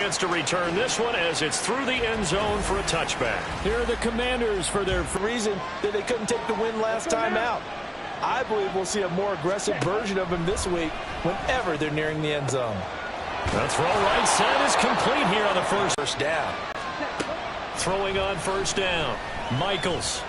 Chance to return this one as it's through the end zone for a touchback. Here are the Commanders for their reason that they couldn't take the win last time out. I believe we'll see a more aggressive version of him this week whenever they're nearing the end zone. The throw right side is complete here on the first down. Throwing on first down. Michaels.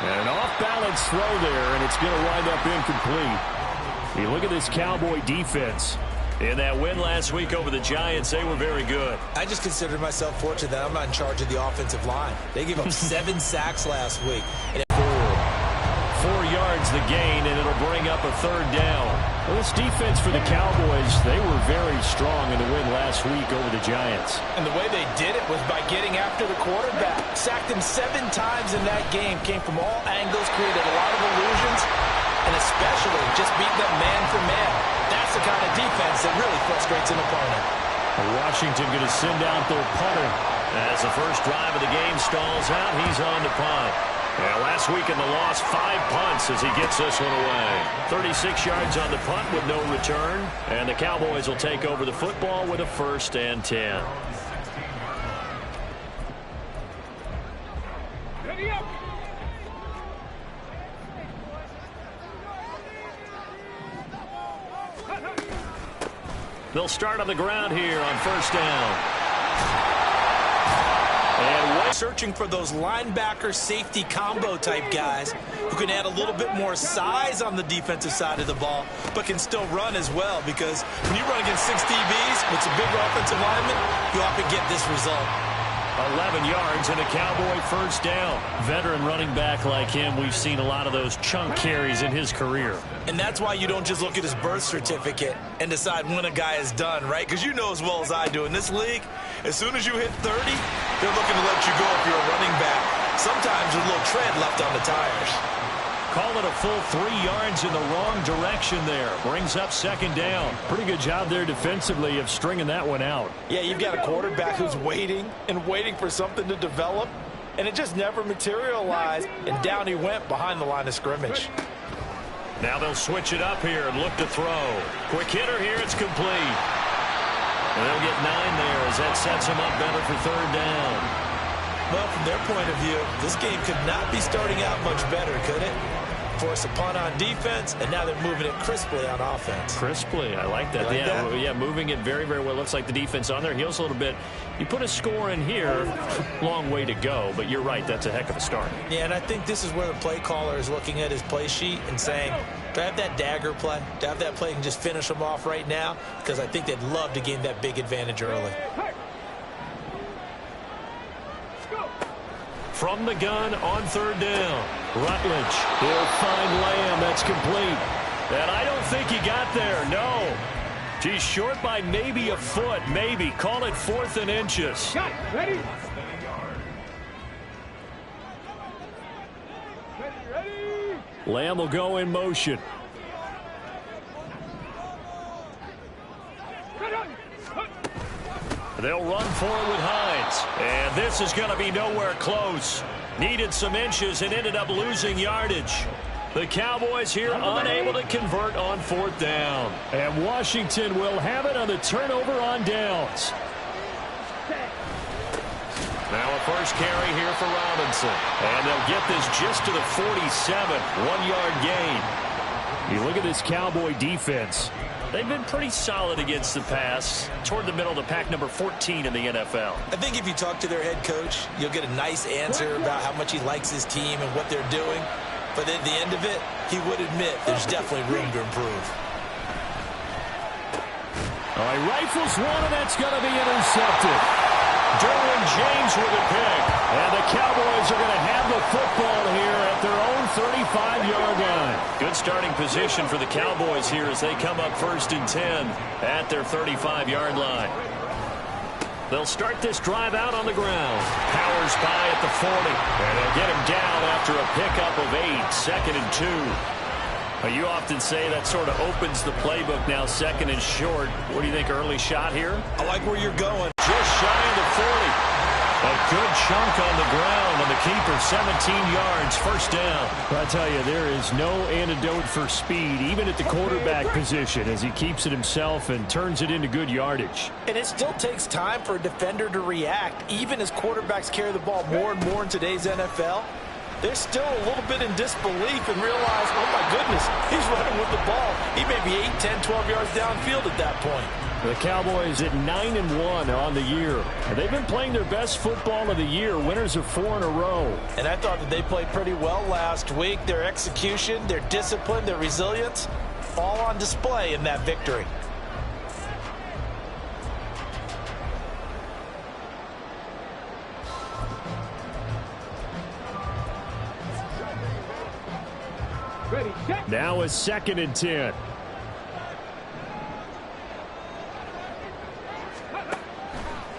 And an off-balance throw there, and it's going to wind up incomplete. You look at this Cowboy defense. In that win last week over the Giants, they were very good. I just consider myself fortunate that I'm not in charge of the offensive line. They gave up 7 sacks last week. And 4 yards the gain, and it'll bring up a third down. Well, this defense for the Cowboys, they were very strong in the win last week over the Giants. And the way they did it was by getting after the quarterback. Sacked him 7 times in that game. Came from all angles, created a lot of illusions, and especially just beating them man for man. That's the kind of defense that really frustrates an opponent. Washington going to send out their punter. As the first drive of the game stalls out, he's on to punt. Last week in the loss, 5 punts as he gets this one away. 36 yards on the punt with no return. And the Cowboys will take over the football with a 1st and 10. Ready up. They'll start on the ground here on first down. And searching for those linebacker safety combo type guys who can add a little bit more size on the defensive side of the ball, but can still run as well, because when you run against 6 DBs with some bigger offensive linemen, you often get this result. 11 yards and a Cowboy first down. Veteran running back like him, we've seen a lot of those chunk carries in his career. And that's why you don't just look at his birth certificate and decide when a guy is done, right? Because you know as well as I do, in this league, as soon as you hit 30, they're looking to let you go if you're a running back. Sometimes there's a little tread left on the tires. Call it a full 3 yards in the wrong direction there. Brings up second down. Pretty good job there defensively of stringing that one out. Yeah, you've got a quarterback who's waiting and waiting for something to develop, and it just never materialized, and down he went behind the line of scrimmage. Now they'll switch it up here and look to throw. Quick hitter here, it's complete. And they'll get 9 there as that sets them up better for third down. Well, from their point of view, this game could not be starting out much better, could it? Force a punt on defense, and now they're moving it crisply on offense. Crisply, I like that. Yeah, moving it very, very well. Looks like the defense on their heels a little bit. You put a score in here, long way to go, but you're right, that's a heck of a start. Yeah, and I think this is where the play caller is looking at his play sheet and saying, do I have that dagger play? Do I have that play and just finish them off right now? Because I think they'd love to gain that big advantage early. From the gun on third down. Rutledge. He'll find Lamb. That's complete. And I don't think he got there. No. He's short by maybe a foot. Maybe. Call it 4th and inches. Got it. Ready? Ready. Lamb will go in motion. They'll run forward with Hines. And this is going to be nowhere close. Needed some inches and ended up losing yardage. The Cowboys here unable to convert on 4th down. And Washington will have it on the turnover on downs. Now a first carry here for Robinson. And they'll get this just to the 47. 1-yard gain. You look at this Cowboy defense. They've been pretty solid against the pass. Toward the middle of the pack, number 14 in the NFL. I think if you talk to their head coach, you'll get a nice answer about how much he likes his team and what they're doing. But at the end of it, he would admit there's definitely room to improve. All right, rifles one, and that's going to be intercepted. Derwin James with a pick. And the Cowboys are going to have the football here at their own 35-yard line. Good starting position for the Cowboys here as they come up 1st and 10 at their 35-yard line. They'll start this drive out on the ground. Powers by at the 40. And they'll get him down after a pickup of 8. 2nd and 2. You often say that sort of opens the playbook now, 2nd and short. What do you think, early shot here? I like where you're going. Just shy of the 40. A good chunk on the ground, and the keeper 17 yards, first down. I tell you, there is no antidote for speed, even at the quarterback position, as he keeps it himself and turns it into good yardage. And it still takes time for a defender to react, even as quarterbacks carry the ball more and more in today's NFL. They're still a little bit in disbelief and realize, oh my goodness, he's running with the ball. He may be 8, 10, 12 yards downfield at that point. The Cowboys at 9-1 on the year. And they've been playing their best football of the year, winners of 4 in a row. And I thought that they played pretty well last week. Their execution, their discipline, their resilience, all on display in that victory. Ready, set. Now a 2nd and 10.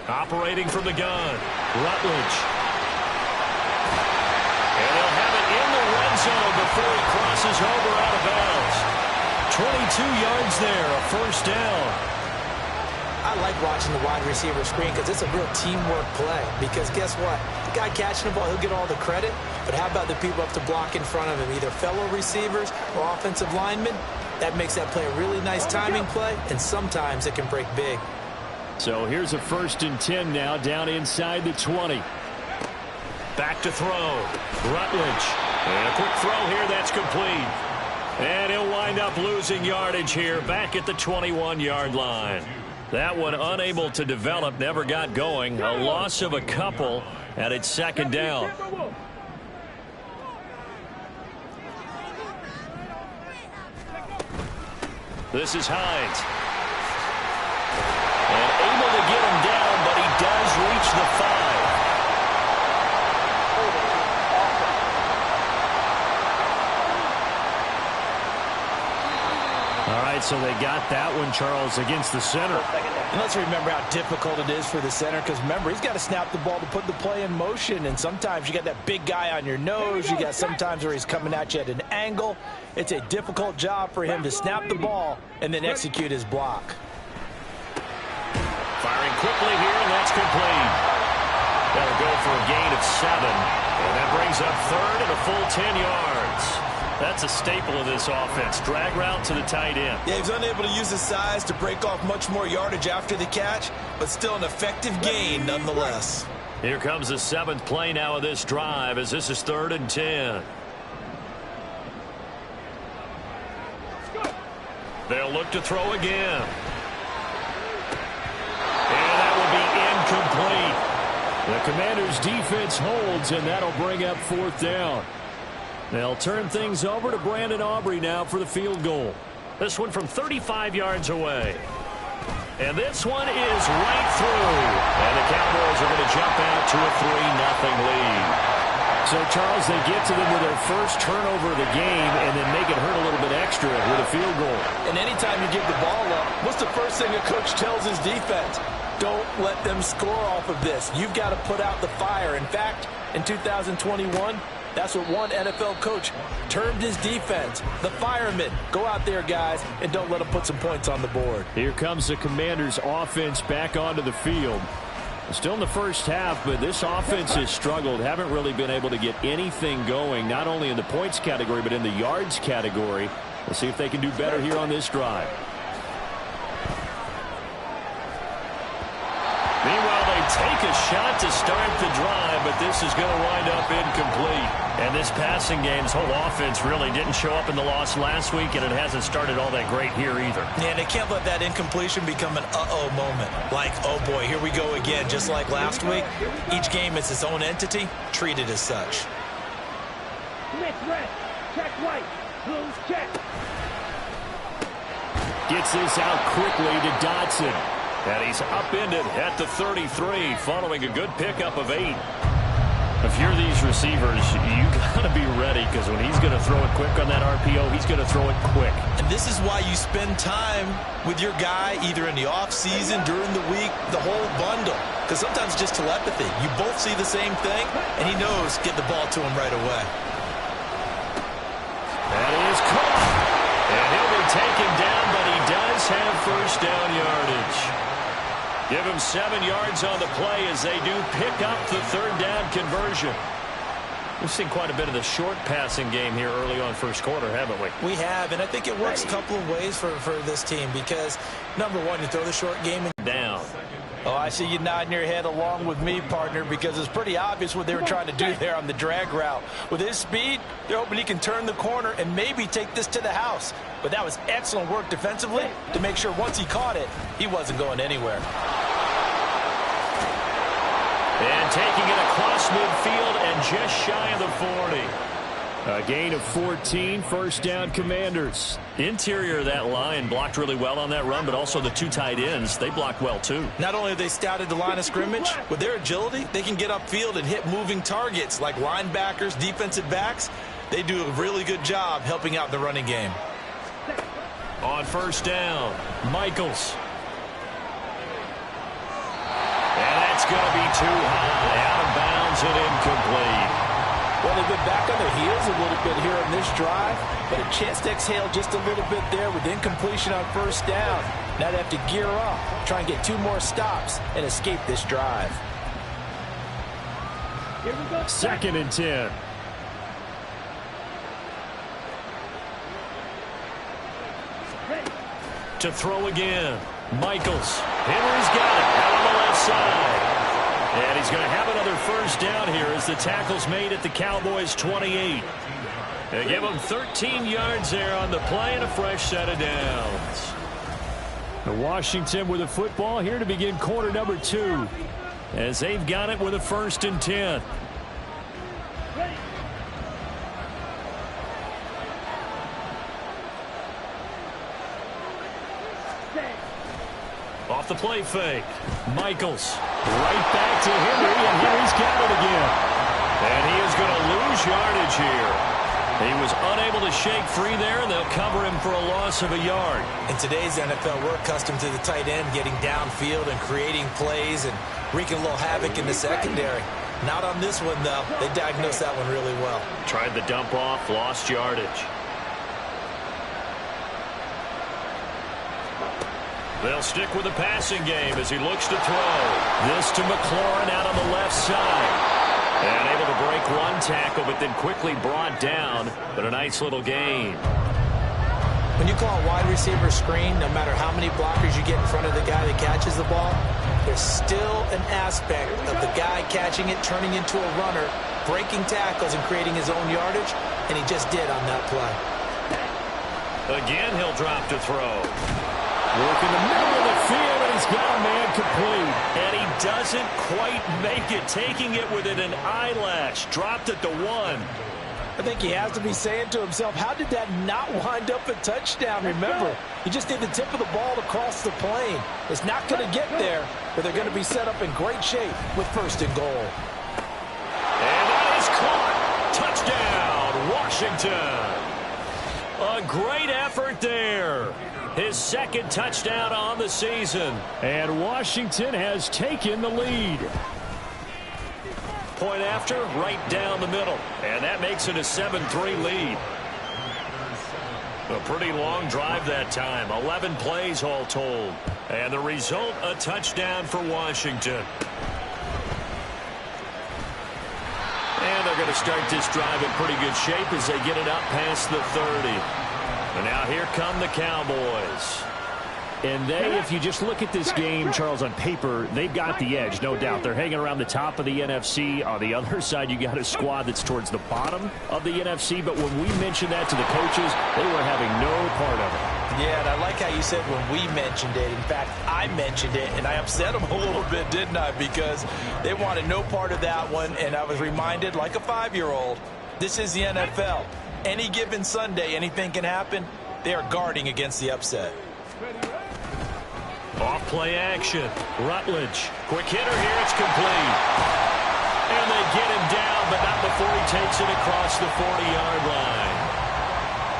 Operating from the gun, Rutledge. And they'll have it in the red zone before he crosses over out of bounds. 22 yards there, a first down. I like watching the wide receiver screen because it's a real teamwork play. Because guess what? The guy catching the ball, he'll get all the credit. But how about the people up to block in front of him, either fellow receivers or offensive linemen? That makes that play a really nice timing play, and sometimes it can break big. So here's a 1st and 10 now, down inside the 20. Back to throw. Rutledge. And a quick throw here, that's complete. And he'll wind up losing yardage here, back at the 21-yard line. That one unable to develop, never got going. A loss of a couple, and it's 2nd down. This is Hines. And able to get him down, but he does reach the 5. All right, so they got that one, Charles, against the center. And let's remember how difficult it is for the center, because remember, he's got to snap the ball to put the play in motion, and sometimes you got that big guy on your nose. You got sometimes where he's coming at you at an angle. It's a difficult job for him to snap the ball and then execute his block. Firing quickly here, and that's complete. That'll go for a gain of 7. And that brings up 3rd and a full 10 yards. That's a staple of this offense. Drag route to the tight end. Yeah, he's unable to use his size to break off much more yardage after the catch, but still an effective gain nonetheless. Here comes the 7th play now of this drive, as this is 3rd and 10. They'll look to throw again. And that will be incomplete. The Commanders' defense holds, and that'll bring up 4th down. They'll turn things over to Brandon Aubrey now for the field goal. This one from 35 yards away. And this one is right through. And the Cowboys are going to jump out to a 3-0 lead. So, Charles, they get to them with their first turnover of the game and then make it hurt a little bit extra with a field goal. And anytime you give the ball up, what's the first thing a coach tells his defense? Don't let them score off of this. You've got to put out the fire. In fact, in 2021, that's what one NFL coach termed his defense. The firemen. Go out there, guys, and don't let them put some points on the board. Here comes the Commanders' offense back onto the field. Still in the first half, but this offense has struggled. Haven't really been able to get anything going, not only in the points category, but in the yards category. We'll see if they can do better here on this drive. Meanwhile, they take a shot to start the drive, but this is going to wind up incomplete. And this passing game's whole offense really didn't show up in the loss last week, and it hasn't started all that great here either. Yeah, they can't let that incompletion become an uh-oh moment. Like, oh boy, here we go again. Just like last week, each game is its own entity, treated as such. Blitz red. Check white. Blues check. Gets this out quickly to Dotson. And he's upended at the 33, following a good pickup of 8. If you're these receivers, you got to be ready, because when he's going to throw it quick on that RPO, he's going to throw it quick. And this is why you spend time with your guy, either in the offseason, during the week, the whole bundle. Because sometimes it's just telepathy. You both see the same thing, and he knows get the ball to him right away. That is caught. And he'll be taken down, but he does have first down yardage. Give him 7 yards on the play as they do pick up the third down conversion. We've seen quite a bit of the short passing game here early on first quarter, haven't we? We have, and I think it works a couple of ways for this team because, number one, you throw the short game down. Oh, I see you nodding your head along with me, partner, because it's pretty obvious what they were trying to do there on the drag route. With his speed, they're hoping he can turn the corner and maybe take this to the house. But that was excellent work defensively to make sure once he caught it, he wasn't going anywhere. And taking it across midfield and just shy of the 40. A gain of 14, first down Commanders. Interior of that line blocked really well on that run, but also the 2 tight ends, they blocked well too. Not only have they scouted the line of scrimmage, with their agility, they can get upfield and hit moving targets like linebackers, defensive backs. They do a really good job helping out the running game. On first down, Michaels. And that's going to be too high, out of bounds and incomplete. Well, they've been back on their heels a little bit here on this drive, but a chance to exhale just a little bit there with incompletion on first down. Now they have to gear up, try and get 2 more stops, and escape this drive. Here we go. 2nd and 10. To throw again, Michaels. Henry's got it out on the left side. And he's going to have another first down here as the tackle's made at the Cowboys' 28. They give him 13 yards there on the play and a fresh set of downs. Washington with the football here to begin quarter number 2. As they've got it with a 1st and 10. Off the play fake. Michaels. Right back to Henry, and Henry's got it again. And he is going to lose yardage here. He was unable to shake free there, and they'll cover him for a loss of a yard. In today's NFL, we're accustomed to the tight end getting downfield and creating plays and wreaking a little havoc in the secondary. Not on this one, though. They diagnosed that one really well. Tried the dump off, lost yardage. They'll stick with the passing game as he looks to throw. This to McLaurin out on the left side. And able to break 1 tackle, but then quickly brought down. But a nice little gain. When you call a wide receiver screen, no matter how many blockers you get in front of the guy that catches the ball, there's still an aspect of the guy catching it, turning into a runner, breaking tackles and creating his own yardage, and he just did on that play. Again, he'll drop to throw. Work in the middle of the field, and he's got a man complete. And he doesn't quite make it, taking it within an eyelash. Dropped it to 1. I think he has to be saying to himself, how did that not wind up a touchdown? Remember, he just did the tip of the ball across the plane. It's not going to get there, but they're going to be set up in great shape with 1st and goal. And that is caught. Touchdown, Washington. A great effort there. His 2nd touchdown on the season. And Washington has taken the lead. Point after, right down the middle. And that makes it a 7-3 lead. A pretty long drive that time. 11 plays all told. And the result, a touchdown for Washington. And they're going to start this drive in pretty good shape as they get it up past the 30. And now here come the Cowboys. And they, if you just look at this game, Charles, on paper, they've got the edge, no doubt. They're hanging around the top of the NFC. On the other side, you got a squad that's towards the bottom of the NFC. But when we mentioned that to the coaches, they were having no part of it. Yeah, and I like how you said when we mentioned it. In fact, I mentioned it, and I upset them a little bit, didn't I? Because they wanted no part of that one, and I was reminded, like a 5-year-old, this is the NFL. Any given Sunday, anything can happen. They are guarding against the upset. Off play action. Rutledge. Quick hitter here. It's complete. And they get him down, but not before he takes it across the 40-yard line.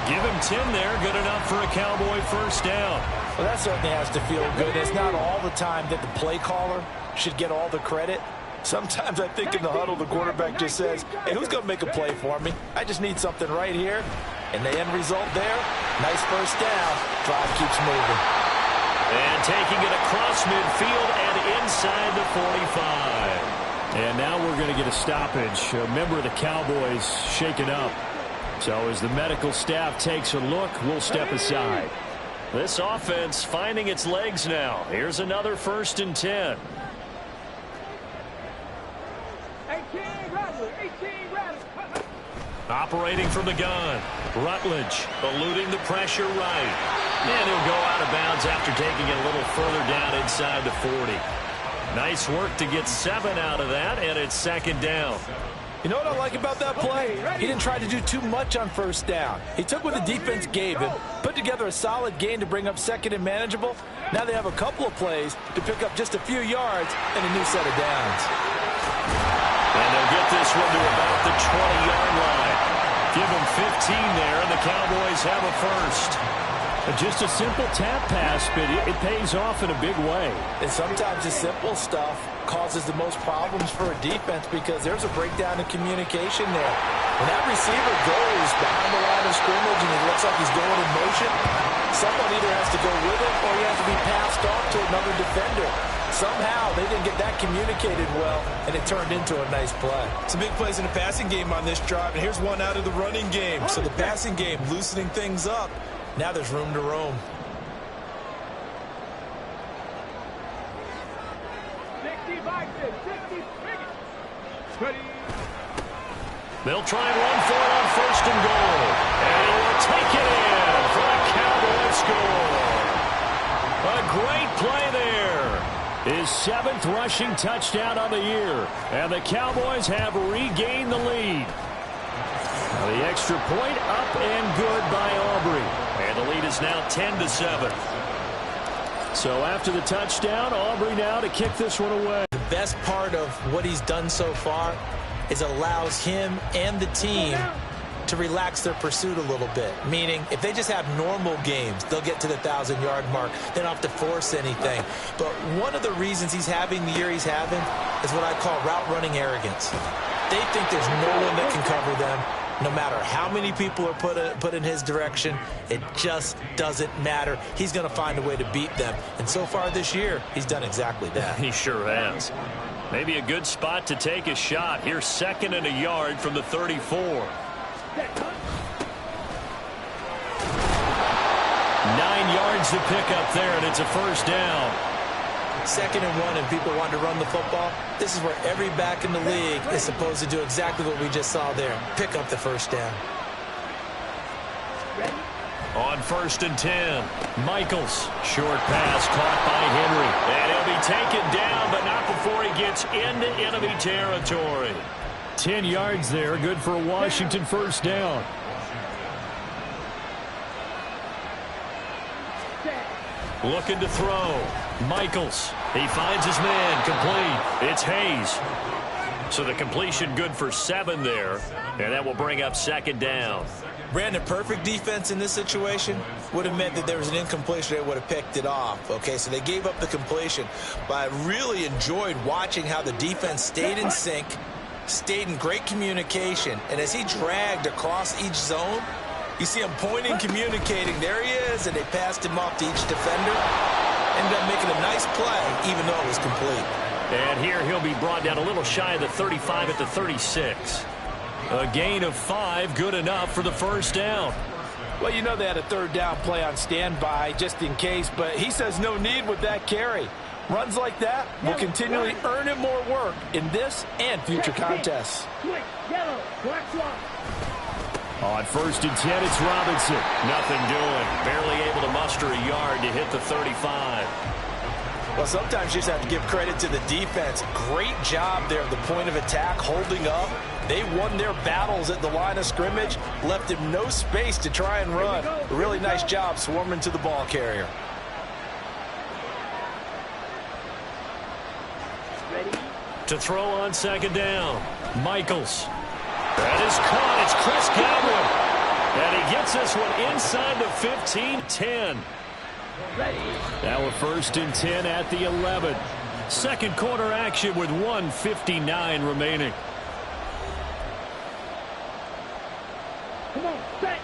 Give him 10 there. Good enough for a Cowboy first down. Well, that certainly has to feel good. It's not all the time that the play caller should get all the credit. Sometimes I think in the huddle, the quarterback just says, hey, who's going to make a play for me? I just need something right here. And the end result there, nice first down. Drive keeps moving. And taking it across midfield and inside the 45. And now we're going to get a stoppage. A member of the Cowboys shaken up. So as the medical staff takes a look, we'll step aside. This offense finding its legs now. Here's another 1st and 10. 18 Rattler. Operating from the gun. Rutledge eluding the pressure right. And he'll go out of bounds after taking it a little further down inside the 40. Nice work to get 7 out of that, and it's 2nd down. You know what I like about that play? He didn't try to do too much on 1st down. He took what the defense gave him, put together a solid gain to bring up 2nd and manageable. Now they have a couple of plays to pick up just a few yards and a new set of downs. And they'll get this one to about the 20-yard line. Give them 15 there, and the Cowboys have a 1st. Just a simple tap pass, but it pays off in a big way. And sometimes the simple stuff causes the most problems for a defense because there's a breakdown in communication there. When that receiver goes behind the line of scrimmage and he looks like he's going in motion, someone either has to go with it or he has to be passed off to another defender. Somehow they didn't get that communicated well, and it turned into a nice play. Some big plays in the passing game on this drive, and here's one out of the running game. So the passing game loosening things up. Now there's room to roam. 60. They'll try and run for it on 1st and goal. And he will take it in for a Cowboy score. A great play there. His 7th rushing touchdown on the year. And the Cowboys have regained the lead. The extra point up and good by Aubrey. And the lead is now 10-7. So after the touchdown, Aubrey now to kick this one away. The best part of what he's done so far is allows him and the team to relax their pursuit a little bit. Meaning, if they just have normal games, they'll get to the 1,000-yard mark. They don't have to force anything. But one of the reasons he's having the year he's having is what I call route running arrogance. They think there's no one that can cover them. No matter how many people are put in his direction, it just doesn't matter. He's going to find a way to beat them. And so far this year, he's done exactly that. He sure has. Maybe a good spot to take a shot. Here's 2nd and a yard from the 34. 9 yards to pick up there, and it's a 1st down. 2nd and 1, and people want to run the football. This is where every back in the league is supposed to do exactly what we just saw there. Pick up the 1st down. On 1st and 10, Michaels. Short pass caught by Henry. And he'll be taken down, but not before he gets into enemy territory. 10 yards there, good for a Washington 1st down. Looking to throw. Michaels. He finds his man. Complete. It's Hayes. So the completion good for 7 there. And that will bring up 2nd down. Brandon, perfect defense in this situation would have meant that there was an incompletion. They would have picked it off. Okay, so they gave up the completion. But I really enjoyed watching how the defense stayed in sync, stayed in great communication. And as he dragged across each zone, you see him pointing, communicating. There he is, and they passed him off to each defender. Ended up making a nice play, even though it was complete. And here he'll be brought down a little shy of the 35 at the 36. A gain of 5, good enough for the 1st down. Well, you know they had a 3rd down play on standby just in case, but he says no need with that carry. Runs like that will continually earn him more work in this and future contests. On 1st and 10, it's Robinson. Nothing doing. Barely able to muster a yard to hit the 35. Well, sometimes you just have to give credit to the defense. Great job there at the point of attack, holding up. They won their battles at the line of scrimmage, left him no space to try and run. A really nice job swarming to the ball carrier. To throw on 2nd down. Michaels. That is caught. It's Chris Godwin. And he gets this one inside the 15-10. Now a 1st and 10 at the 11. 2nd quarter action with 1:59 remaining. Come on, set.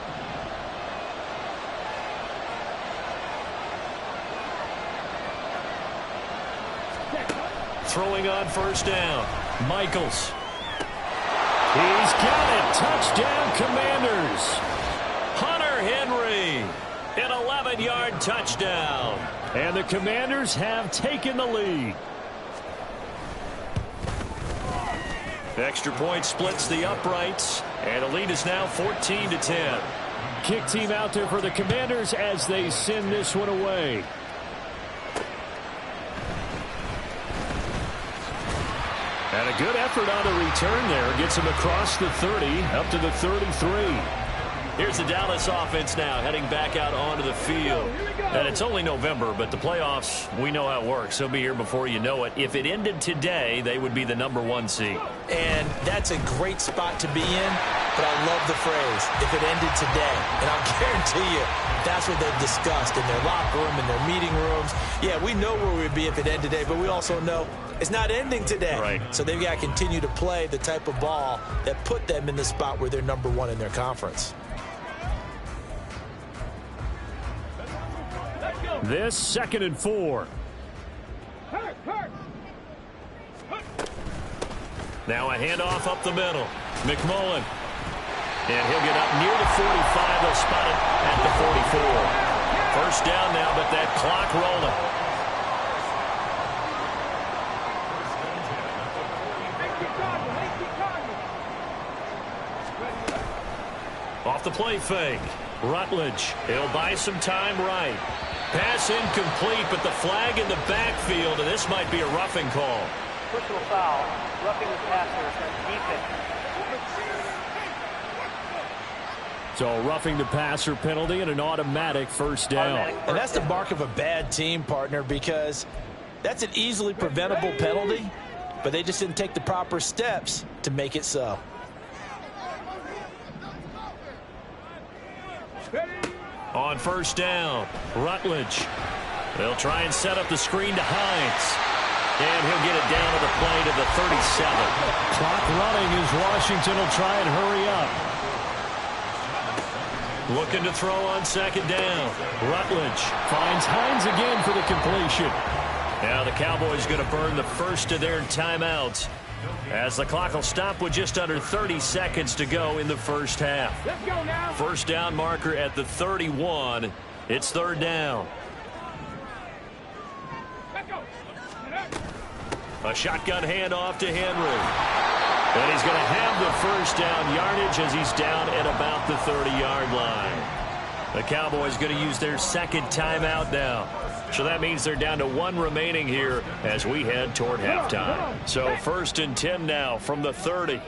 throwing on first down. Michaels. He's got it. Touchdown, Commanders. Hunter Henry. An 11-yard touchdown. And the Commanders have taken the lead. The extra point splits the uprights. And the lead is now 14-10. Kick team out there for the Commanders as they send this one away. And a good effort on the return there. Gets him across the 30, up to the 33. Here's the Dallas offense now heading back out onto the field. And it's only November, but the playoffs, we know how it works. They'll be here before you know it. If it ended today, they would be the #1 seed. And that's a great spot to be in, but I love the phrase, if it ended today. And I'll guarantee you, that's what they've discussed in their locker room, in their meeting rooms. Yeah, we know where we'd be if it ended today, but we also know it's not ending today. Right. So they've got to continue to play the type of ball that put them in the spot where they're #1 in their conference. This 2nd and 4. Now a handoff up the middle. McMullen. And he'll get up near the 45. They'll spot it at the 44. First down now, but that clock rolling. Off the play fake. Rutledge. He'll buy some time right. Pass incomplete, but the flag in the backfield, and this might be a roughing call. Personal foul, roughing the passer, defense. So roughing the passer penalty and an automatic first down. And that's the mark of a bad team, partner, because that's an easily preventable penalty, but they just didn't take the proper steps to make it so. On first down, Rutledge. They'll try and set up the screen to Hines. And he'll get it down to the play to the 37. Clock running as Washington will try and hurry up. Looking to throw on second down. Rutledge finds Hines again for the completion. Now the Cowboys going to burn the first of their timeouts as the clock will stop with just under 30 seconds to go in the first half. Let's go now. First down marker at the 31. It's third down. Let's go. A shotgun handoff to Henry. And he's going to have the first down yardage as he's down at about the 30-yard line. The Cowboys going to use their second timeout now. So that means they're down to 1 remaining here as we head toward halftime. So 1st and 10 now from the 30.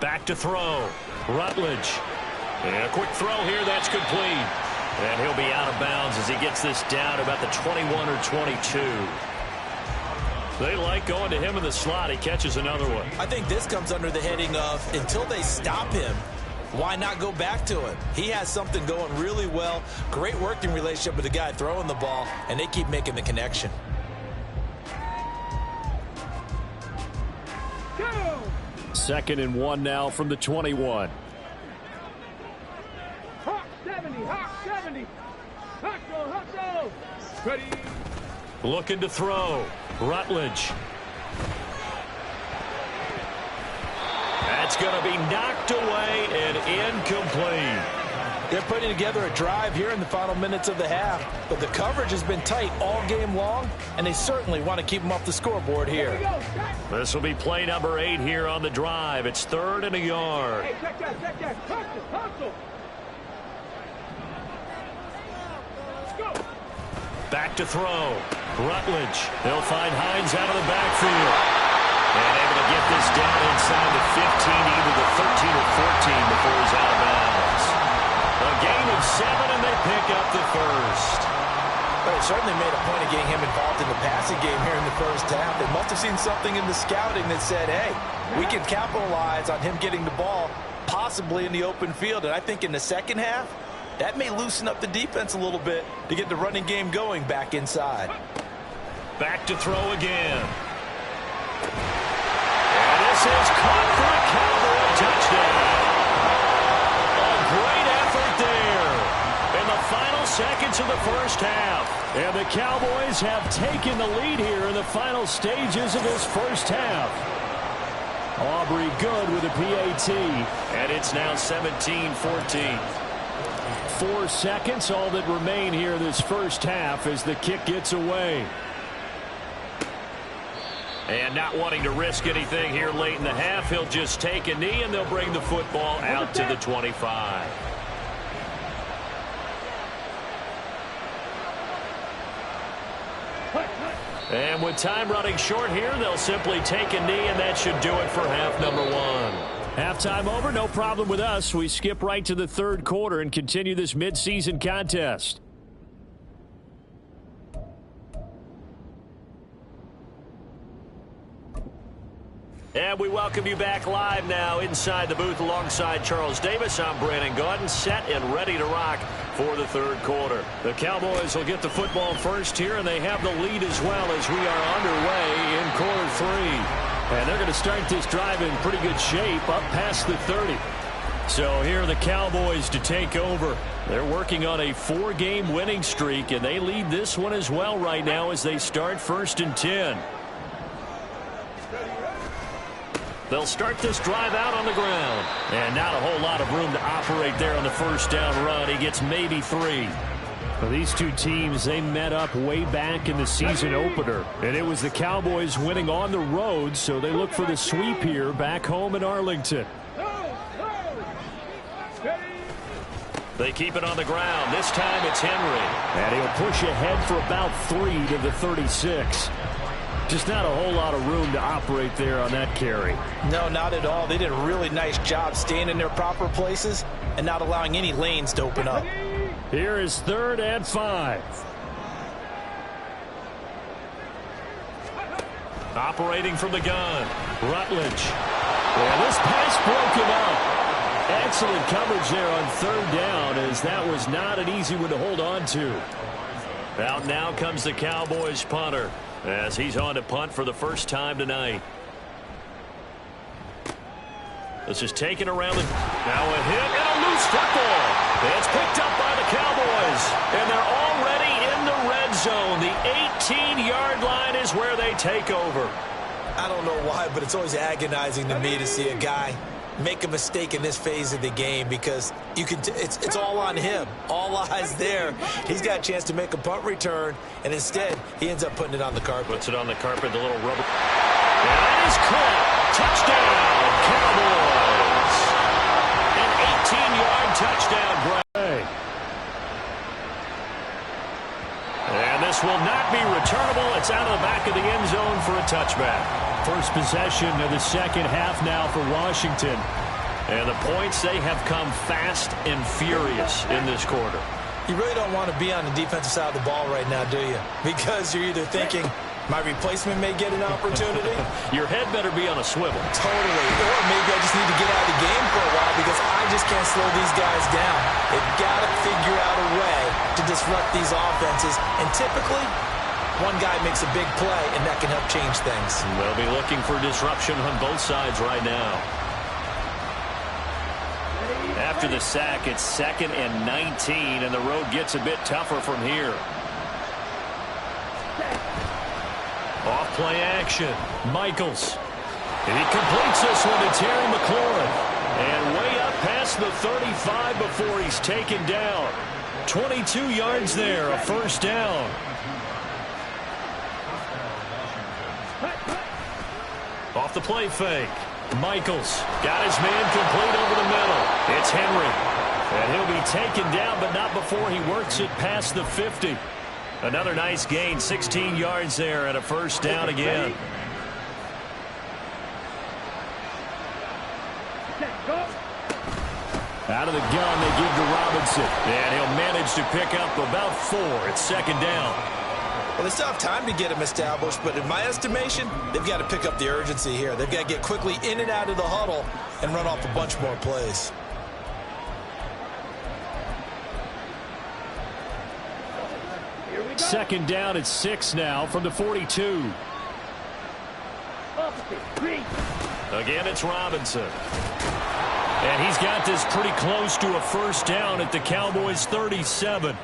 Back to throw. Rutledge. And a quick throw here. That's complete. And he'll be out of bounds as he gets this down about the 21 or 22. They like going to him in the slot. He catches another one. I think this comes under the heading of until they stop him, why not go back to it? He has something going really well. Great working relationship with the guy throwing the ball, and they keep making the connection. Go. 2nd and 1 now from the 21. Hawk 70, Hawk 70. Hustle, hustle. Ready. Looking to throw. Rutledge. That's going to be knocked away and incomplete. They're putting together a drive here in the final minutes of the half, but the coverage has been tight all game long, and they certainly want to keep them off the scoreboard here. This will be play number 8 here on the drive. It's 3rd and a yard. Hey, check that, check that. Hustle, hustle. Let's go. Back to throw. Rutledge. They'll find Hines out of the backfield. And able to get this down inside the 15, either the 13 or 14 before he's out of bounds. A gain of 7, and they pick up the first. But it certainly made a point of getting him involved in the passing game here in the first half. They must have seen something in the scouting that said, hey, we can capitalize on him getting the ball possibly in the open field. And I think in the second half, that may loosen up the defense a little bit to get the running game going back inside. Back to throw again. And this is caught for a Cowboy touchdown. A great effort there. And the final seconds of the first half. And the Cowboys have taken the lead here in the final stages of this first half. Aubrey good with a PAT. And it's now 17-14. 4 seconds, all that remain here this first half as the kick gets away. And not wanting to risk anything here late in the half, he'll just take a knee and they'll bring the football out to the 25. And with time running short here, they'll simply take a knee, and that should do it for half number one. Halftime over, no problem with us. We skip right to the third quarter and continue this midseason contest. And we welcome you back live now inside the booth alongside Charles Davis. I'm Brandon Gaudin, set and ready to rock for the third quarter. The Cowboys will get the football first here, and they have the lead as well as we are underway in quarter three. And they're going to start this drive in pretty good shape up past the 30. So here are the Cowboys to take over. They're working on a 4-game winning streak, and they lead this one as well right now as they start 1st and 10. They'll start this drive out on the ground. And not a whole lot of room to operate there on the first down run. He gets maybe 3. Well, these two teams, they met up way back in the season opener. And it was the Cowboys winning on the road, so they look for the sweep here back home in Arlington. They keep it on the ground. This time it's Henry. And he'll push ahead for about 3 to the 36. Just not a whole lot of room to operate there on that carry. No, not at all. They did a really nice job staying in their proper places and not allowing any lanes to open up. Here is 3rd and 5. Operating from the gun, Rutledge. Yeah, this pass broken up. Excellent coverage there on 3rd down, as that was not an easy one to hold on to. Out now comes the Cowboys punter, as he's on to punt for the first time tonight. This is taken around the... Now a hit and a loose football. It's picked up by the Cowboys. And they're already in the red zone. The 18-yard line is where they take over. I don't know why, but it's always agonizing to me to see a guy make a mistake in this phase of the game, because you can it's all on him. All eyes there. He's got a chance to make a punt return, and instead he ends up putting it on the carpet. Puts it on the carpet, the little rubber. And that is caught. Touchdown, Cowboys. An 18-yard touchdown, Bray. And this will not be returnable. It's out of the back of the end zone for a touchback. First possession of the second half now for Washington. And the points, they have come fast and furious in this quarter. You really don't want to be on the defensive side of the ball right now, do you? Because you're either thinking, my replacement may get an opportunity. Your head better be on a swivel. Totally. Or maybe I just need to get out of the game for a while because I just can't slow these guys down. They've got to figure out a way to disrupt these offenses. And typically, one guy makes a big play, and that can help change things. They'll be looking for disruption on both sides right now. After the sack, it's 2nd and 19, and the road gets a bit tougher from here. Off play action. Michaels. And he completes this one to Terry McLaurin. And way up past the 35 before he's taken down. 22 yards there, a first down. Off the play fake. Michaels got his man complete over the middle. It's Henry. And he'll be taken down, but not before he works it past the 50. Another nice gain, 16 yards there, and a first down again. Out of the gun, they give to Robinson. And he'll manage to pick up about 4. It's 2nd down. Well, they still have time to get him established, but in my estimation, they've got to pick up the urgency here. They've got to get quickly in and out of the huddle and run off a bunch more plays. Second down at 6 now from the 42. Again, it's Robinson. And he's got this pretty close to a first down at the Cowboys' 37.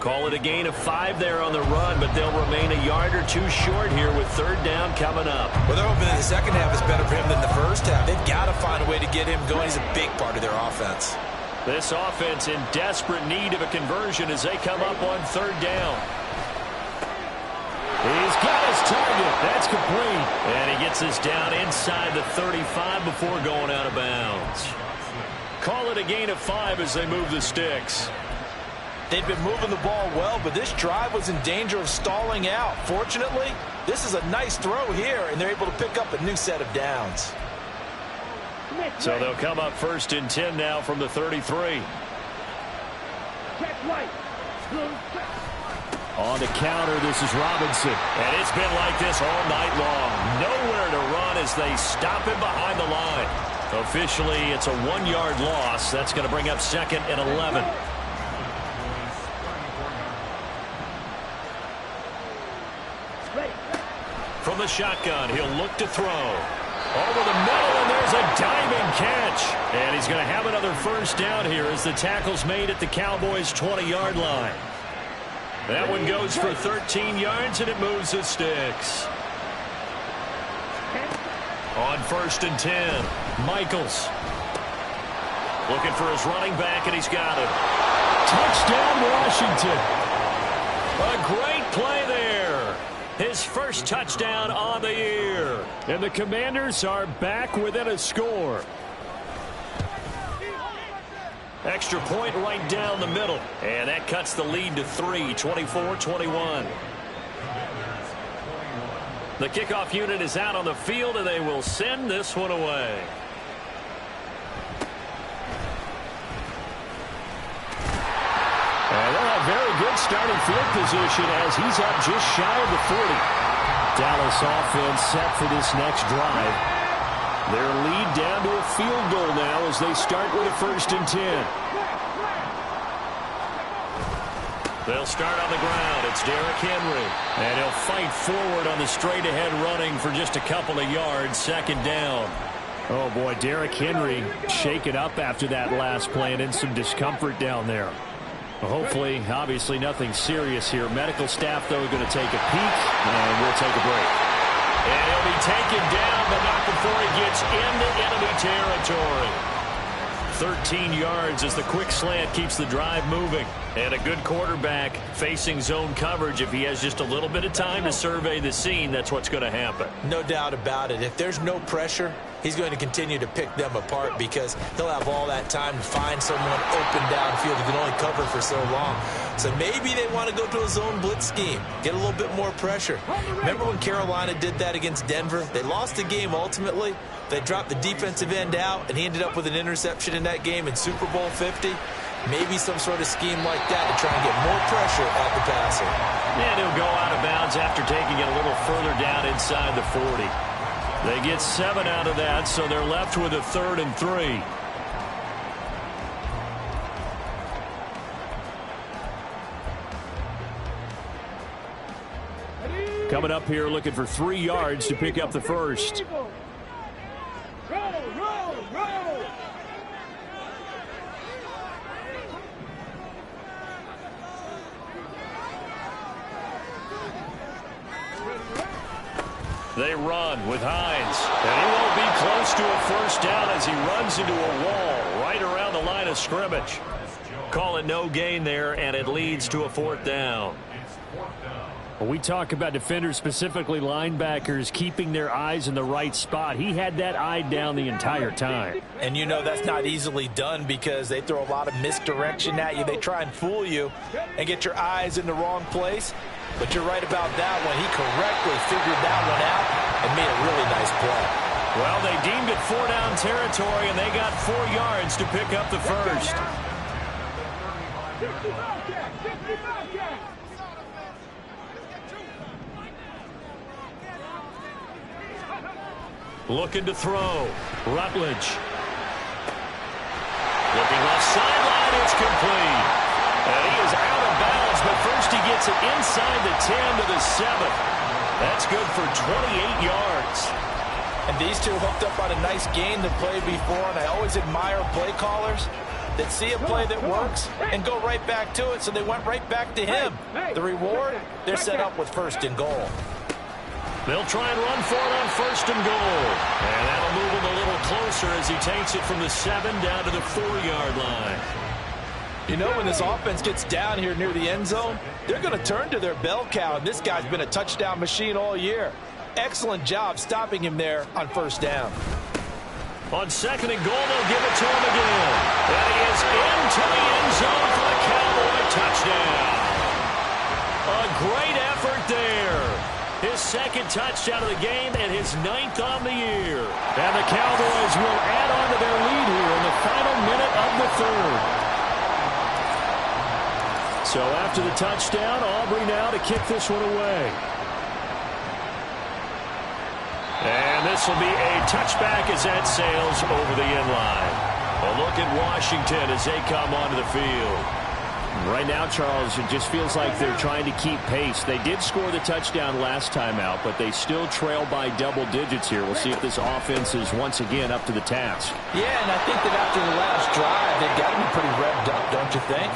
Call it a gain of 5 there on the run, but they'll remain a yard or 2 short here with 3rd down coming up. Well, they're hoping that the second half is better for him than the first half. They've got to find a way to get him going. He's a big part of their offense. This offense in desperate need of a conversion as they come up on 3rd down. He's got his target. That's complete. And he gets us down inside the 35 before going out of bounds. Call it a gain of 5 as they move the sticks. They've been moving the ball well, but this drive was in danger of stalling out. Fortunately, this is a nice throw here, and they're able to pick up a new set of downs. So they'll come up 1st and 10 now from the 33. Check right. On the counter, this is Robinson. And it's been like this all night long. Nowhere to run as they stop him behind the line. Officially, it's a 1-yard loss. That's going to bring up 2nd and 11. From the shotgun, he'll look to throw. Over the middle, and there's a diving catch. And he's going to have another 1st down here as the tackle's made at the Cowboys' 20-yard line. That one goes for 13 yards, and it moves the sticks. On 1st and 10, Michaels. Looking for his running back, and he's got it. Touchdown, Washington. A great play there. His first touchdown on the year. And the Commanders are back within a score. Extra point right down the middle. And that cuts the lead to 3, 24-21. The kickoff unit is out on the field, and they will send this one away. And they'll have very good starting field position as he's up just shy of the 40. Dallas offense set for this next drive. Their lead down to a field goal now as they start with a 1st and 10. They'll start on the ground. It's Derrick Henry. And he'll fight forward on the straight-ahead running for just a couple of yards. 2nd down. Oh, boy, Derrick Henry shaken up after that last play and in some discomfort down there. Well, hopefully, obviously, nothing serious here. Medical staff, though, going to take a peek, and we'll take a break. And he'll be taken down, but not before he gets into enemy territory. 13 yards as the quick slant keeps the drive moving. And a good quarterback facing zone coverage. If he has just a little bit of time to survey the scene, that's what's going to happen. No doubt about it. If there's no pressure, he's going to continue to pick them apart because he'll have all that time to find someone open downfield who can only cover for so long. So maybe they want to go to a zone blitz scheme, get a little bit more pressure. Remember when Carolina did that against Denver? They lost the game ultimately. They dropped the defensive end out, and he ended up with an interception in that game in Super Bowl 50. Maybe some sort of scheme like that to try and get more pressure at the passer. And he'll go out of bounds after taking it a little further down inside the 40. They get 7 out of that, so they're left with a 3rd and 3. Coming up here looking for 3 yards to pick up the 1st. Roll. They run with Hines. And he won't be close to a 1st down as he runs into a wall right around the line of scrimmage. Call it no gain there, and it leads to a 4th down. We talk about defenders, specifically linebackers, keeping their eyes in the right spot. He had that eye down the entire time. And you know that's not easily done because they throw a lot of misdirection at you. They try and fool you and get your eyes in the wrong place. But you're right about that one. He correctly figured that one out and made a really nice play. Well, they deemed it 4-down territory, and they got 4 yards to pick up the 1st. Looking to throw. Rutledge. Looking left sideline. It's complete. And he is out of bounds, but first he gets it inside the 10 to the 7. That's good for 28 yards. And these two hooked up on a nice gain the play before, and I always admire play callers They'd see a play that works and go right back to it, so they went right back to him. The reward, they're set up with 1st and goal. They'll try and run for it on 1st and goal. And that'll move him a little closer as he takes it from the 7 down to the 4-yard line. You know, when this offense gets down here near the end zone, they're going to turn to their bell cow, and this guy's been a touchdown machine all year. Excellent job stopping him there on 1st down. On 2nd and goal, they'll give it to him again. And he is into the end zone for the Cowboy touchdown. A great effort there. His 2nd touchdown of the game and his 9th on the year. And the Cowboys will add on to their lead here in the final minute of the 3rd. So after the touchdown, Aubrey now to kick this one away. And this will be a touchback as that sails over the end line. A look at Washington as they come onto the field. Right now, Charles, it just feels like they're trying to keep pace. They did score the touchdown last time out, but they still trail by double digits here. We'll see if this offense is once again up to the task. Yeah, and I think that after the last drive, they've got to be pretty revved up, don't you think?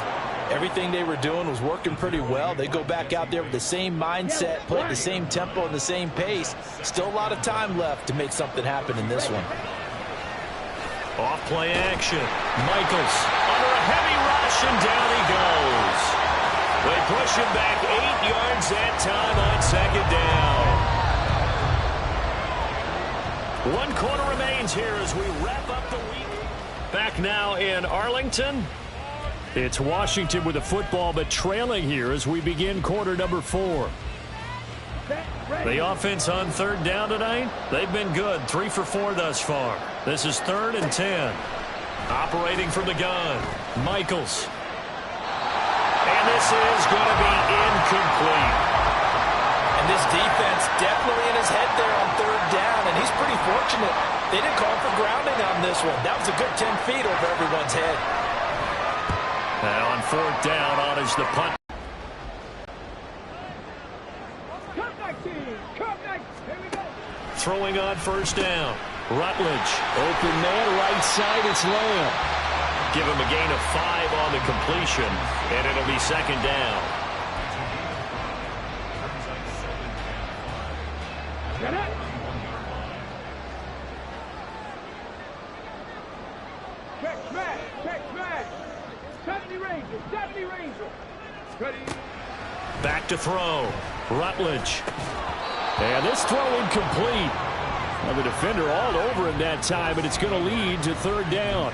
Everything they were doing was working pretty well. They go back out there with the same mindset, play the same tempo and the same pace. Still a lot of time left to make something happen in this one. Off play action. Michaels under a heavy rush, and down he goes. They push him back 8 yards that time on 2nd down. 1 quarter remains here as we wrap up the week. Back now in Arlington. It's Washington with the football, but trailing here as we begin quarter number 4. The offense on 3rd down tonight, they've been good. 3 for 4 thus far. This is 3rd and 10. Operating from the gun, Michaels. And this is going to be incomplete. And this defense definitely in his head there on 3rd down, and he's pretty fortunate. They didn't call for grounding on this one. That was a good 10 feet over everyone's head. Now on 4th down, on is the punt. Throwing on 1st down. Rutledge. Open man, right side, it's Lamb. Give him a gain of 5 on the completion, and it'll be 2nd down. Get it. Check. 70 Rangers. Ready. Back to throw. Rutledge. And this throw incomplete. Now the defender all over him that time, and it's going to lead to 3rd down.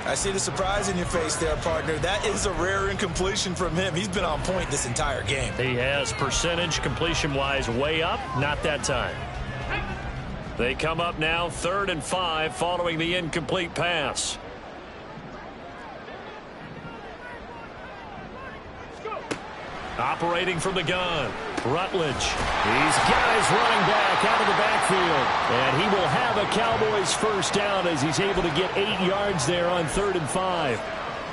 I see the surprise in your face there, partner. That is a rare incompletion from him. He's been on point this entire game. He has percentage completion-wise way up. Not that time. They come up now 3rd and 5 following the incomplete pass. Operating from the gun, Rutledge. He's got his running back out of the backfield. And he will have a Cowboys 1st down as he's able to get 8 yards there on 3rd and 5.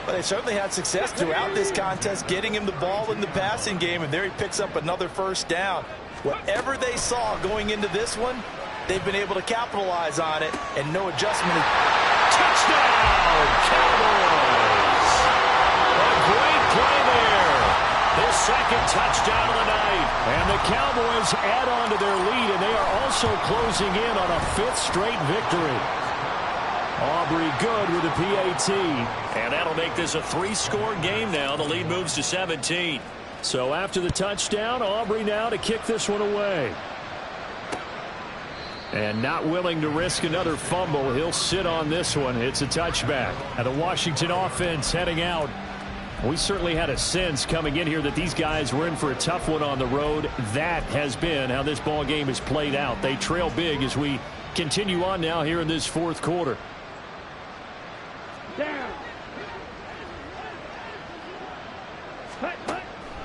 Well, they certainly had success throughout this contest, getting him the ball in the passing game, and there he picks up another 1st down. Whatever they saw going into this one, they've been able to capitalize on it, and no adjustment. Touchdown, Cowboys! A great play there. His 2nd touchdown of the night. And the Cowboys add on to their lead, and they are also closing in on a 5th straight victory. Aubrey good with a PAT. And that'll make this a 3-score game now. The lead moves to 17. So after the touchdown, Aubrey now to kick this one away. And not willing to risk another fumble, he'll sit on this one. It's a touchback. And the Washington offense heading out. We certainly had a sense coming in here that these guys were in for a tough one on the road. That has been how this ball game has played out. They trail big as we continue on now here in this 4th quarter. Down.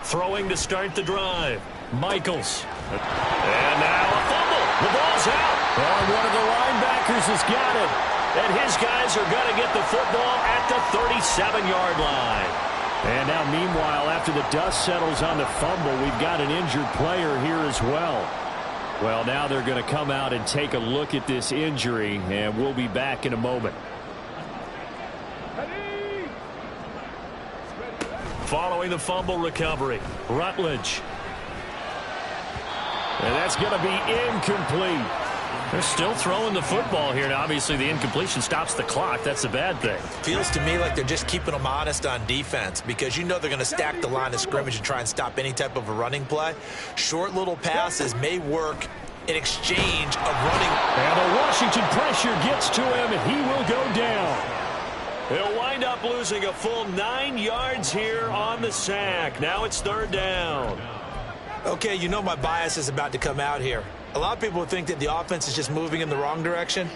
Throwing to start the drive. Michaels. And now a fumble. The ball's out. And one of the linebackers has got it. And his guys are going to get the football at the 37-yard line. And now, meanwhile, after the dust settles on the fumble, we've got an injured player here as well. Well, now they're going to come out and take a look at this injury, and we'll be back in a moment. Ready. following the fumble recovery. Rutledge. And that's going to be incomplete. They're still throwing the football here. Now, obviously, the incompletion stops the clock. That's a bad thing. Feels to me like they're just keeping them honest on defense because you know they're going to stack the line of scrimmage and try and stop any type of a running play. Short little passes may work in exchange of running. And the Washington pressure gets to him, and he will go down. He'll wind up losing a full 9 yards here on the sack. Now it's 3rd down. Okay, you know my bias is about to come out here. A lot of people think that the offense is just moving in the wrong direction.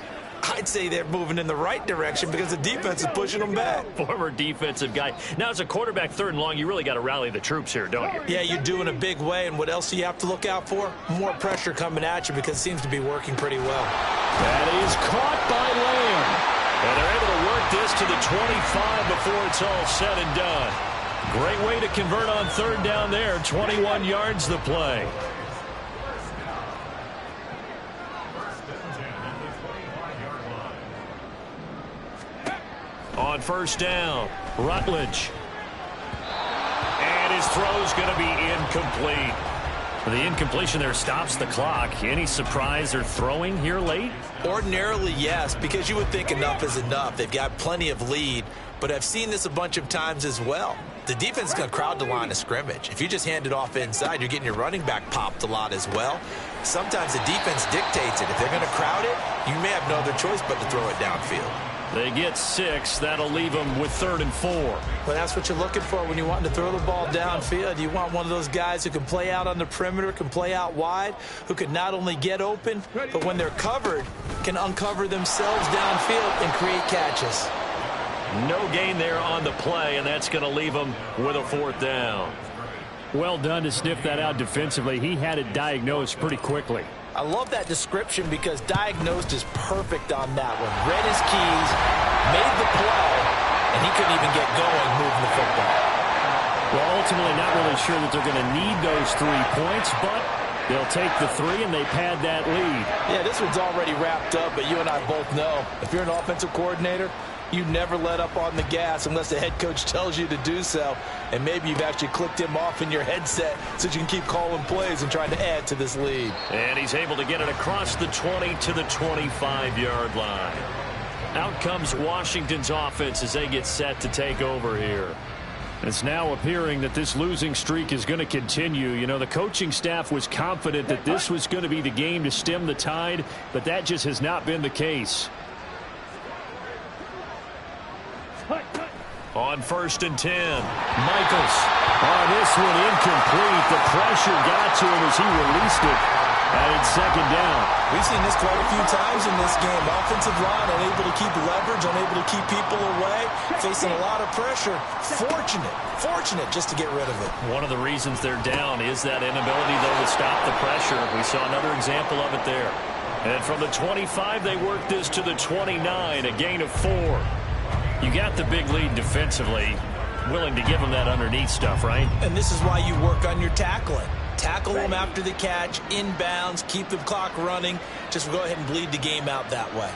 I'd say they're moving in the right direction because the defense is pushing them back. Former defensive guy. Now, as a quarterback, 3rd and long, you really got to rally the troops here, don't you? Yeah, you do in a big way. And what else do you have to look out for? More pressure coming at you because it seems to be working pretty well. That is caught by Lamb. And they're able to work this to the 25 before it's all said and done. Great way to convert on 3rd down there. 21 yards the play. On 1st down, Rutledge. And his throw's going to be incomplete. The incompletion there stops the clock. Any surprise they're throwing here late? Ordinarily, yes, because you would think enough is enough. They've got plenty of lead, but I've seen this a bunch of times as well. The defense is going to crowd the line of scrimmage. If you just hand it off inside, you're getting your running back popped a lot as well. Sometimes the defense dictates it. If they're going to crowd it, you may have no other choice but to throw it downfield. They get 6. That'll leave them with 3rd and 4. Well, that's what you're looking for when you want to throw the ball downfield. You want one of those guys who can play out on the perimeter, can play out wide, who can not only get open, but when they're covered, can uncover themselves downfield and create catches. No gain there on the play, and that's going to leave them with a 4th down. Well done to sniff that out defensively. He had it diagnosed pretty quickly. I love that description because diagnosed is perfect on that one. Read his keys, made the play, and he couldn't even get going moving the football. Well, ultimately not really sure that they're going to need those 3 points, but they'll take the 3 and they pad that lead. Yeah, this one's already wrapped up, but you and I both know if you're an offensive coordinator, you never let up on the gas unless the head coach tells you to do so. And maybe you've actually clicked him off in your headset so you can keep calling plays and trying to add to this lead. And he's able to get it across the 20 to the 25-yard line. Out comes Washington's offense as they get set to take over here. It's now appearing that this losing streak is going to continue. You know, the coaching staff was confident that this was going to be the game to stem the tide, but that just has not been the case. On 1st and 10, Michaels. Oh, this one incomplete. The pressure got to him as he released it. And it's 2nd down. We've seen this quite a few times in this game. Offensive line unable to keep leverage, unable to keep people away, facing a lot of pressure. Fortunate just to get rid of it. One of the reasons they're down is that inability, though, to stop the pressure. We saw another example of it there. And from the 25, they work this to the 29, a gain of 4. You got the big lead defensively, willing to give them that underneath stuff, right? And this is why you work on your tackling. Tackle them after the catch, inbounds, keep the clock running. Just go ahead and bleed the game out that way.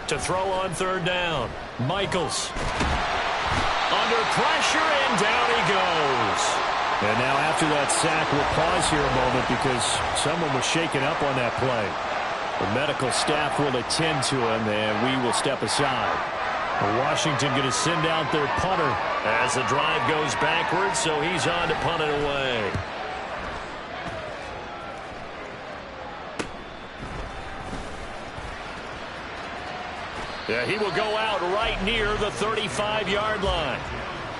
To throw on 3rd down, Michaels. Under pressure, and down he goes. And now after that sack, we'll pause here a moment because someone was shaken up on that play. The medical staff will attend to him, and we will step aside. Washington going to send out their punter as the drive goes backwards, so he's on to punt it away. Yeah, he will go out right near the 35-yard line.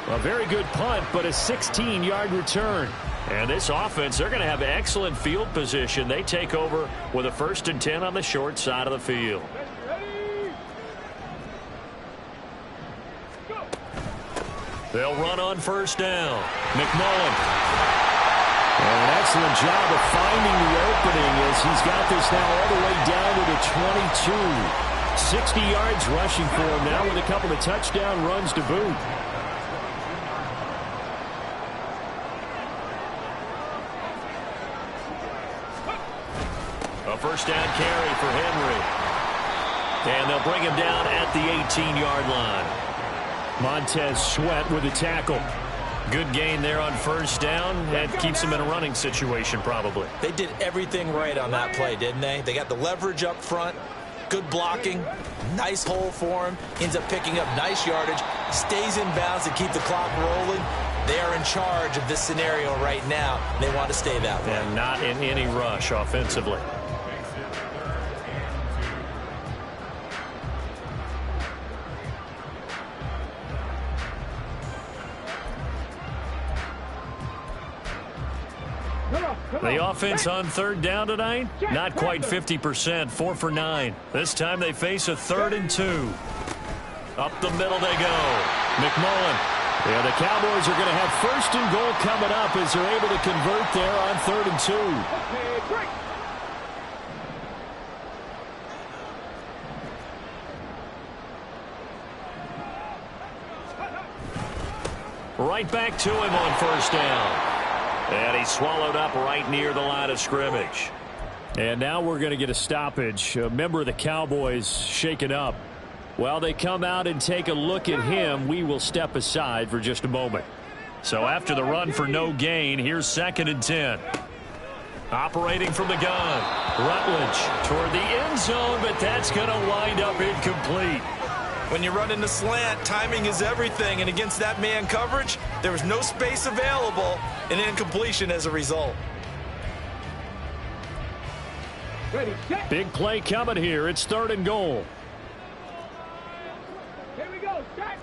A very good punt, but a 16-yard return. And this offense, they're going to have excellent field position. They take over with a 1st and 10 on the short side of the field. They'll run on 1st down. McMullen. An excellent job of finding the opening as he's got this now all the way down to the 22. 60 yards rushing for him now with a couple of touchdown runs to boot. A 1st down carry for Henry. And they'll bring him down at the 18-yard line. Montez Sweat with a tackle. Good gain there on first down. That keeps them in a running situation probably. They did everything right on that play, didn't they? They got the leverage up front, good blocking, nice hole for him, ends up picking up nice yardage, stays in bounds to keep the clock rolling. They are in charge of this scenario right now. They want to stay that way. And not in any rush offensively. The offense on third down tonight, not quite 50%, 4 for 9. This time they face a 3rd and 2. Up the middle they go. McMullen. Yeah, the Cowboys are going to have 1st and goal coming up as they're able to convert there on 3rd and 2. Right back to him on 1st down. And he's swallowed up right near the line of scrimmage. And now we're going to get a stoppage. A member of the Cowboys shaken up. While they come out and take a look at him, we will step aside for just a moment. So after the run for no gain, here's 2nd and 10. Operating from the gun. Rutledge toward the end zone, but that's going to wind up incomplete. When you run in the slant, timing is everything, and against that man coverage, there was no space available, and incompletion as a result. Big play coming here. It's 3rd and goal. Here we go, set.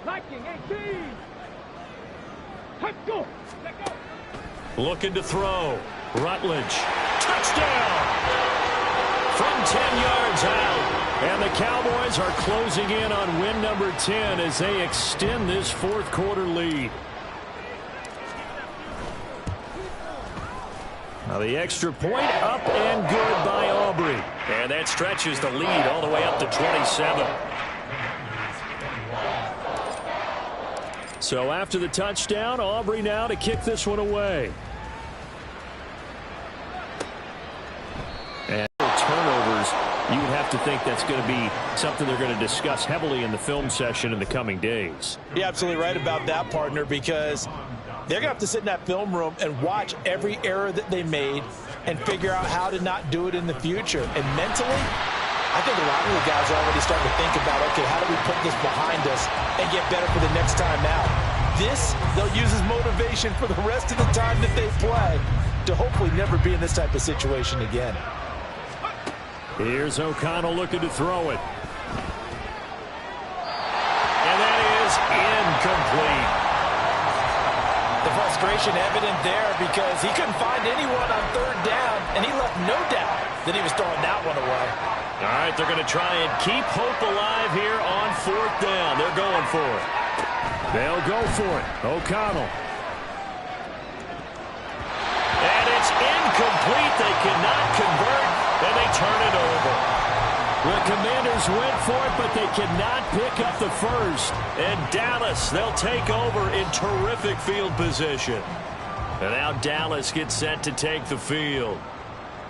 Liking 18. Let's go. Let go. Looking to throw. Rutledge. Touchdown! From 10 yards out. And the Cowboys are closing in on win number 10 as they extend this 4th quarter lead. Now the extra point up and good by Aubrey. And that stretches the lead all the way up to 27. So after the touchdown, Aubrey now to kick this one away. And turnovers, you would have to think that's going to be something they're going to discuss heavily in the film session in the coming days. You're absolutely right about that, partner, because they're going to have to sit in that film room and watch every error that they made and figure out how to not do it in the future. And mentally, I think a lot of the guys are already starting to think about, okay, how do we put this behind us and get better for the next time out? This, they'll use as motivation for the rest of the time that they play to hopefully never be in this type of situation again. Here's O'Connell looking to throw it. And that is incomplete. The frustration evident there because he couldn't find anyone on 3rd down, and he left no doubt that he was throwing that one away. All right, they're going to try and keep hope alive here on 4th down. They're going for it. They'll go for it. O'Connell. And it's incomplete. They cannot convert, and they turn it over. The Commanders went for it, but they cannot pick up the first. And Dallas, they'll take over in terrific field position. And now Dallas gets set to take the field.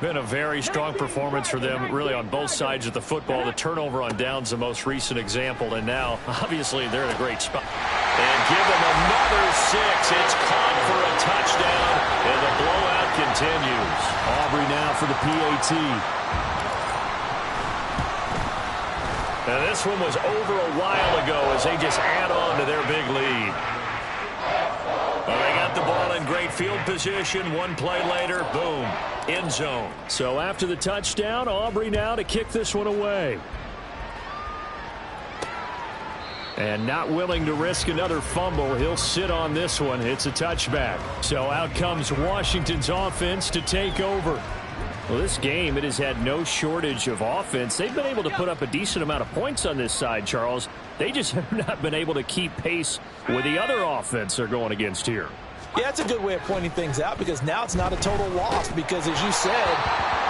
Been a very strong performance for them, really, on both sides of the football. The turnover on downs, the most recent example, and now, obviously, they're in a great spot. And give them another 6. It's caught for a touchdown, and the blowout continues. Aubrey now for the PAT. Now, this one was over a while ago as they just add on to their big lead. Well, they got the ball in great field position. One play later, boom, end zone. So after the touchdown, Aubrey now to kick this one away. And not willing to risk another fumble, he'll sit on this one. It's a touchback. So out comes Washington's offense to take over. Well, this game, it has had no shortage of offense. They've been able to put up a decent amount of points on this side, Charles. They just have not been able to keep pace with the other offense they're going against here. Yeah, that's a good way of pointing things out because now it's not a total loss because, as you said,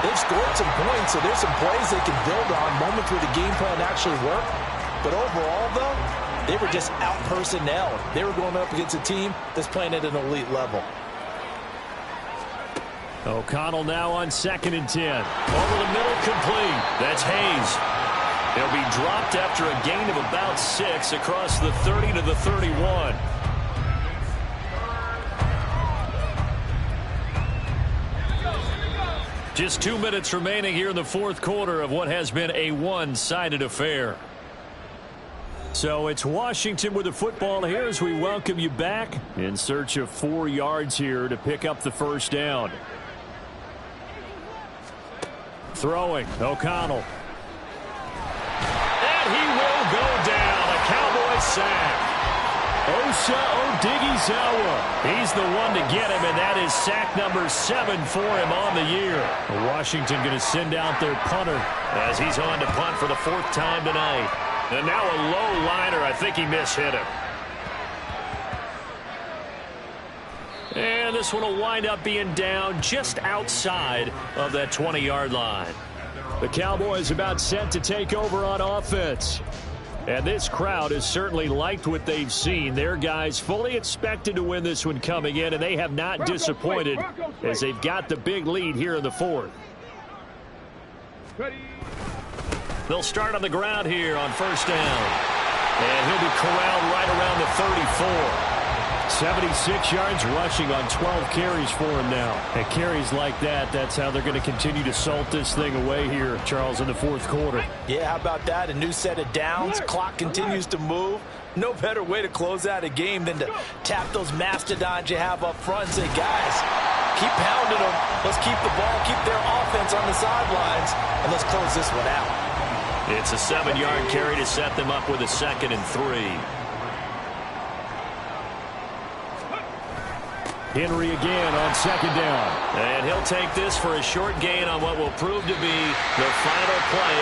they've scored some points, so there's some plays they can build on, moments where the game plan actually worked. But overall, though, they were just out-personnel. They were going up against a team that's playing at an elite level. O'Connell now on 2nd and 10. Over the middle, complete. That's Hayes. He'll be dropped after a gain of about 6 across the 30 to the 31. Just 2 minutes remaining here in the fourth quarter of what has been a one-sided affair. So it's Washington with the football here as we welcome you back in search of 4 yards here to pick up the first down. Throwing, O'Connell. And he will go down. A Cowboys sack. Osa Odighizuwa. He's the one to get him, and that is sack number 7 for him on the year. Washington going to send out their punter as he's on to punt for the 4th time tonight. And now a low liner. I think he mishit him. And this one will wind up being down just outside of that 20-yard line. The Cowboys about set to take over on offense. And this crowd has certainly liked what they've seen. Their guys fully expected to win this one coming in, and they have not disappointed as they've got the big lead here in the 4th. They'll start on the ground here on first down. And he'll be corralled right around the 34. 76 yards rushing on 12 carries for him now. And carries like that, that's how they're going to continue to salt this thing away here, Charles, in the fourth quarter. Yeah, how about that? A new set of downs. Clock continues to move. No better way to close out a game than to tap those mastodons you have up front and say, guys, keep pounding them. Let's keep the ball, keep their offense on the sidelines, and let's close this one out. It's a 7-yard carry to set them up with a 2nd and 3. Henry again on 2nd down. And he'll take this for a short gain on what will prove to be the final play